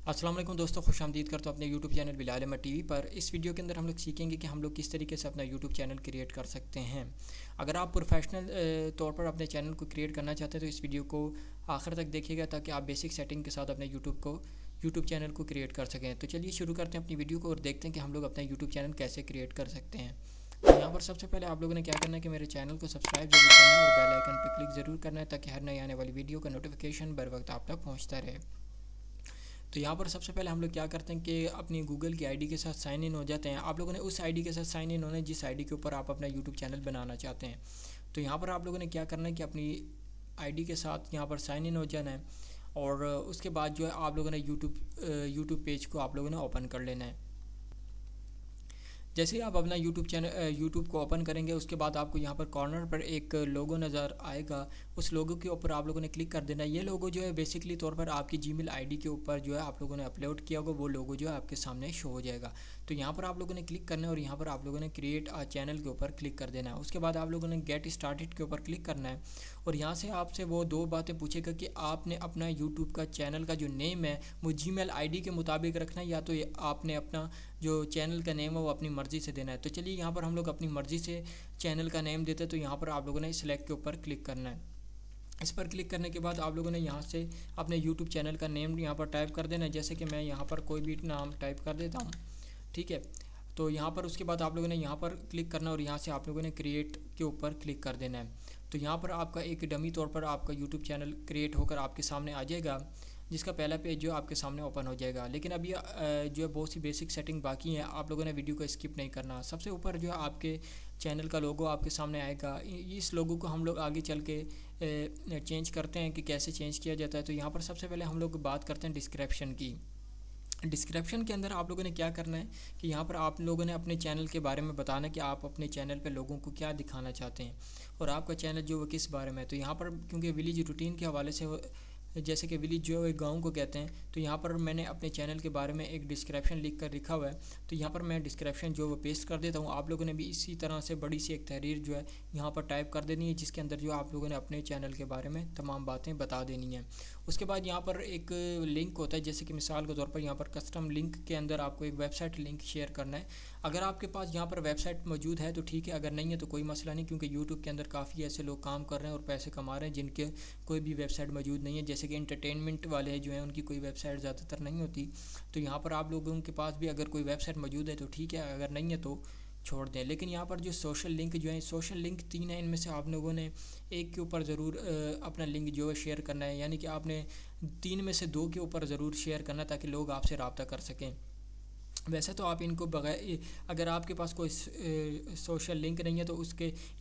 السلام علیکم دوستوں، خوش آمدید کرتا ہوں اپنے یوٹیوب چینل بلال احمد ٹی وی پر۔ اس ویڈیو کے اندر ہم لوگ سیکھیں گے کہ ہم لوگ کس طریقے سے اپنا یوٹیوب چینل کریٹ کر سکتے ہیں۔ اگر آپ پروفیشنل طور پر اپنے چینل کو کریٹ کرنا چاہتے ہیں تو اس ویڈیو کو آخر تک دیکھیے گا تاکہ آپ بیسک سیٹنگ کے ساتھ اپنے یوٹیوب چینل کو کریٹ کر سکیں۔ تو چلیے شروع کرتے ہیں اپنی ویڈیو کو اور دیکھتے ہیں کہ ہم لوگ اپنا یوٹیوب چینل کیسے کریٹ کر سکتے ہیں۔ تو یہاں پر سب سے پہلے آپ لوگوں نے کیا کرنا ہے کہ میرے چینل کو سبسکرائب ضرور کرنا ہے اور بیل آئیکن پہ کلک ضرور کرنا ہے تاکہ ہر نئی آنے والی ویڈیو کا نوٹیفیکیشن بر وقت آپ تک پہنچتا رہے۔ تو یہاں پر سب سے پہلے ہم لوگ کیا کرتے ہیں کہ اپنی گوگل کی آئی ڈی کے ساتھ سائن ان ہو جاتے ہیں۔ آپ لوگوں نے اس آئی ڈی کے ساتھ سائن ان ہونا ہے جس آئی ڈی کے اوپر آپ اپنا یوٹیوب چینل بنانا چاہتے ہیں۔ تو یہاں پر آپ لوگوں نے کیا کرنا ہے کہ اپنی آئی ڈی کے ساتھ یہاں پر سائن ان ہو جانا ہے اور اس کے بعد جو ہے آپ لوگوں نے یوٹیوب پیج کو آپ لوگوں نے اوپن کر لینا ہے۔ جیسے ہی آپ اپنا یوٹیوب کو اوپن کریں گے اس کے بعد آپ کو یہاں پر کارنر پر ایک لوگو نظر آئے گا، اس لوگو کے اوپر آپ لوگوں نے کلک کر دینا ہے۔ یہ لوگو جو ہے بیسکلی طور پر آپ کی جی میل آئی ڈی کے اوپر جو ہے آپ لوگوں نے اپلوڈ کیا ہوگا، وہ لوگو جو ہے آپ کے سامنے شو ہو جائے گا۔ تو یہاں پر آپ لوگوں نے کلک کرنا ہے اور یہاں پر آپ لوگوں نے کریٹ چینل کے اوپر کلک کر دینا ہے۔ اس کے بعد آپ لوگوں نے گیٹ اسٹارٹڈ کے اوپر کلک کرنا ہے اور یہاں سے آپ سے وہ دو باتیں پوچھے گا کہ آپ نے اپنا یوٹیوب کا چینل کا جو نیم ہے وہ جی میل آئی ڈی کے مطابق رکھنا ہے یا تو آپ نے اپنا جو چینل کا نیم ہے وہ اپنی مرضی سے دینا ہے۔ تو چلیے یہاں پر ہم لوگ اپنی مرضی سے چینل کا نیم دیتے ہیں، تو یہاں پر آپ لوگوں نے سلیکٹ کے اوپر کلک کرنا ہے۔ اس پر کلک کرنے کے بعد آپ لوگوں نے یہاں سے اپنے یوٹیوب چینل کا نیم یہاں پر ٹائپ کر دینا ہے، جیسے کہ میں یہاں پر کوئی بھی نام ٹائپ کر دیتا ہوں، ٹھیک ہے۔ تو یہاں پر اس کے بعد آپ لوگوں نے یہاں پر کلک کرنا اور یہاں سے آپ لوگوں نے کریٹ کے اوپر کلک کر دینا ہے۔ تو یہاں پر آپ کا ایک ڈمی طور پر آپ کا یوٹیوب چینل کریٹ ہو کر آپ کے سامنے آ جائے گا، جس کا پہلا پیج جو آپ کے سامنے اوپن ہو جائے گا۔ لیکن ابھی جو ہے بہت سی بیسک سیٹنگ باقی ہیں، آپ لوگوں نے ویڈیو کو اسکپ نہیں کرنا۔ سب سے اوپر جو ہے آپ کے چینل کا لوگو آپ کے سامنے آئے گا، اس لوگو کو ہم لوگ آگے چل کے چینج کرتے ہیں کہ کیسے چینج کیا جاتا ہے۔ تو یہاں پر سب سے پہلے ہم لوگ بات کرتے ہیں ڈسکرپشن کی۔ ڈسکرپشن کے اندر آپ لوگوں نے کیا کرنا ہے کہ یہاں پر آپ لوگوں نے اپنے چینل کے بارے میں بتانا کہ آپ اپنے چینل پہ لوگوں کو کیا دکھانا چاہتے ہیں اور آپ کا چینل جو وہ کس بارے میں ہے۔ تو یہاں پر کیونکہ ویلیج روٹین کے حوالے سے جیسے کہ ویلیج جو ہے گاؤں کو کہتے ہیں، تو یہاں پر میں نے اپنے چینل کے بارے میں ایک ڈسکرپشن لکھ کر لکھا ہوا ہے، تو یہاں پر میں ڈسکرپشن جو وہ پیسٹ کر دیتا ہوں۔ آپ لوگوں نے بھی اسی طرح سے بڑی سی ایک تحریر جو ہے یہاں پر ٹائپ کر دینی ہے، جس کے اندر جو آپ لوگوں نے اپنے چینل کے بارے میں تمام باتیں بتا دینی ہیں۔ اس کے بعد یہاں پر ایک لنک ہوتا ہے، جیسے کہ مثال کے طور پر یہاں پر کسٹم لنک کے اندر آپ کو ایک ویب سائٹ لنک شیئر کرنا ہے۔ اگر آپ کے پاس یہاں پر ویب سائٹ موجود ہے تو ٹھیک ہے، اگر نہیں ہے تو کوئی مسئلہ نہیں، کیونکہ یوٹیوب کے اندر کافی ایسے لوگ کام کر رہے ہیں اور پیسے کما رہے ہیں جن کے کوئی بھی ویب سائٹ موجود نہیں ہے، جیسے کہ انٹرٹینمنٹ والے جو ہیں ان کی کوئی ویب سائٹ زیادہ تر نہیں ہوتی۔ تو یہاں پر آپ لوگوں کے پاس بھی اگر کوئی ویب سائٹ موجود ہے تو ٹھیک ہے، اگر نہیں ہے تو چھوڑ دیں۔ لیکن یہاں پر جو سوشل لنک جو ہیں، سوشل لنک 3 ہیں، ان میں سے آپ لوگوں نے ایک کے اوپر ضرور اپنا لنک جو ہے شیئر کرنا ہے، یعنی کہ آپ نے 3 میں سے 2 کے اوپر ضرور شیئر کرنا ہے تاکہ لوگ آپ سے رابطہ کر سکیں۔ ویسے تو آپ ان کو بغیر، اگر آپ کے پاس کوئی سوشل لنک نہیں ہے تو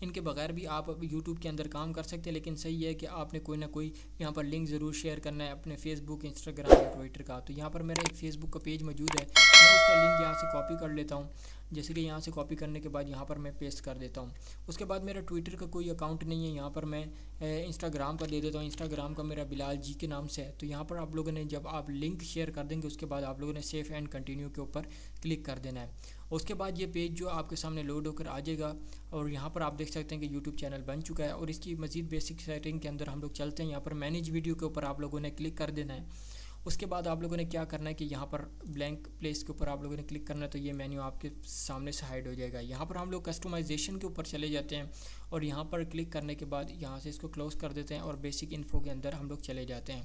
ان کے بغیر بھی آپ یوٹیوب کے اندر کام کر سکتے ہیں، لیکن صحیح ہے کہ آپ نے کوئی نہ کوئی یہاں پر لنک ضرور شیئر کرنا ہے اپنے فیس بک، انسٹاگرام یا ٹویٹر کا۔ تو یہاں پر میرا ایک فیس بک کا پیج موجود ہے، میں اس کا لنک یہاں سے کاپی کر لیتا ہوں، جیسے کہ یہاں سے کاپی کرنے کے بعد یہاں پر میں پیسٹ کر دیتا ہوں۔ اس کے بعد میرا ٹویٹر کا کوئی اکاؤنٹ نہیں ہے، یہاں پر میں انسٹاگرام کا دے دیتا ہوں، انسٹاگرام کا میرا بلال جی کے نام سے ہے۔ تو یہاں پر آپ لوگوں نے جب آپ لنک شیئر کر دیں گے اس کے بعد آپ لوگوں نے سیف اینڈ کنٹینیو کے اوپر کلک کر دینا ہے۔ اس کے بعد یہ پیج جو آپ کے سامنے لوڈ ہو کر آ جائے گا اور یہاں پر آپ دیکھ سکتے ہیں کہ یوٹیوب چینل بن چکا ہے۔ اور اس کی مزید بیسک سیٹنگ کے اندر ہم لوگ چلتے ہیں، یہاں پر مینیج ویڈیو کے اوپر آپ لوگوں نے کلک کر دینا ہے۔ اس کے بعد آپ لوگوں نے کیا کرنا ہے کہ یہاں پر بلینک پلیس کے اوپر آپ لوگوں نے کلک کرنا ہے، تو یہ مینیو آپ کے سامنے سے ہائڈ ہو جائے گا۔ یہاں پر ہم لوگ کسٹمائزیشن کے اوپر چلے جاتے ہیں اور یہاں پر کلک کرنے کے بعد یہاں سے اس کو کلوز کر دیتے ہیں اور بیسک انفو کے اندر ہم لوگ چلے جاتے ہیں۔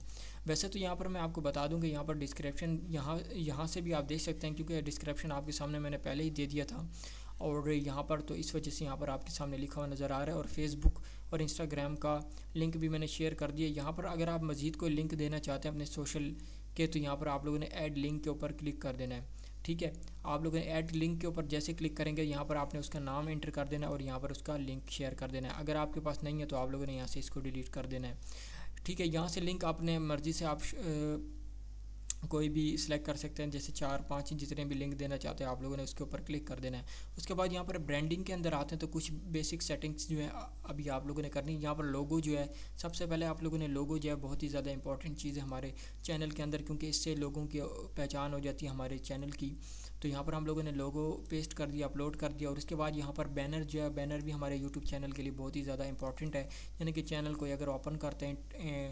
ویسے تو یہاں پر میں آپ کو بتا دوں کہ یہاں پر ڈسکرپشن یہاں سے بھی آپ دیکھ سکتے ہیں، کیونکہ ڈسکرپشن آپ کے سامنے میں نے پہلے ہی دے دیا تھا اور یہاں پر تو اس وجہ سے یہاں پر آپ کے سامنے لکھا ہوا نظر آ رہا ہے۔ اور فیس بک اور انسٹاگرام کا لنک بھی میں نے شیئر کر دیا۔ یہاں پر اگر آپ مزید کوئی لنک دینا چاہتے ہیں اپنے سوشل کے، تو یہاں پر آپ لوگوں نے ایڈ لنک کے اوپر کلک کر دینا ہے، ٹھیک ہے۔ آپ لوگوں نے ایڈ لنک کے اوپر جیسے کلک کریں گے یہاں پر آپ نے اس کا نام انٹر کر دینا ہے اور یہاں پر اس کا لنک شیئر کر دینا ہے۔ اگر آپ کے پاس نہیں ہے تو آپ لوگوں نے یہاں سے اس کو ڈیلیٹ کر دینا ہے، ٹھیک ہے۔ یہاں سے لنک اپنے مرضی سے آپ کوئی بھی سلیکٹ کر سکتے ہیں، جیسے 4-5 جتنے بھی لنک دینا چاہتے ہیں آپ لوگوں نے اس کے اوپر کلک کر دینا ہے۔ اس کے بعد یہاں پر برانڈنگ کے اندر آتے ہیں تو کچھ بیسک سیٹنگز جو ہے ابھی آپ لوگوں نے کرنی ہے۔ یہاں پر لوگو جو ہے، سب سے پہلے آپ لوگوں نے لوگو جو ہے بہت ہی زیادہ امپورٹنٹ چیز ہے ہمارے چینل کے اندر، کیونکہ اس سے لوگوں کی پہچان ہو جاتی ہے ہمارے چینل کی۔ تو یہاں پر ہم لوگوں نے لوگو پیسٹ کر دیا، اپلوڈ کر دیا۔ اور اس کے بعد یہاں پر بینر جو ہے، بینر بھی ہمارے یوٹیوب چینل کے لیے بہت ہی زیادہ امپورٹنٹ ہے، یعنی کہ چینل کو اگر اوپن کرتے ہیں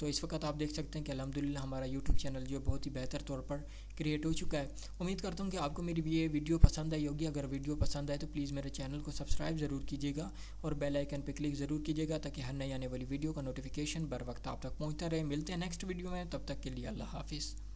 تو اس وقت آپ دیکھ سکتے ہیں کہ الحمدللہ ہمارا یوٹیوب چینل جو بہت ہی بہتر طور پر کریٹ ہو چکا ہے۔ امید کرتا ہوں کہ آپ کو میری یہ ویڈیو پسند آئی ہوگی۔ اگر ویڈیو پسند آئے تو پلیز میرے چینل کو سبسکرائب ضرور کیجیے گا اور بیل آئیکن پہ کلک ضرور کیجیے گا تاکہ ہر نئی آنے والی ویڈیو کا نوٹیفیکیشن بر وقت آپ تک پہنچتا رہے۔ ملتے ہیں نیکسٹ ویڈیو میں، تب تک کے لیے اللہ حافظ۔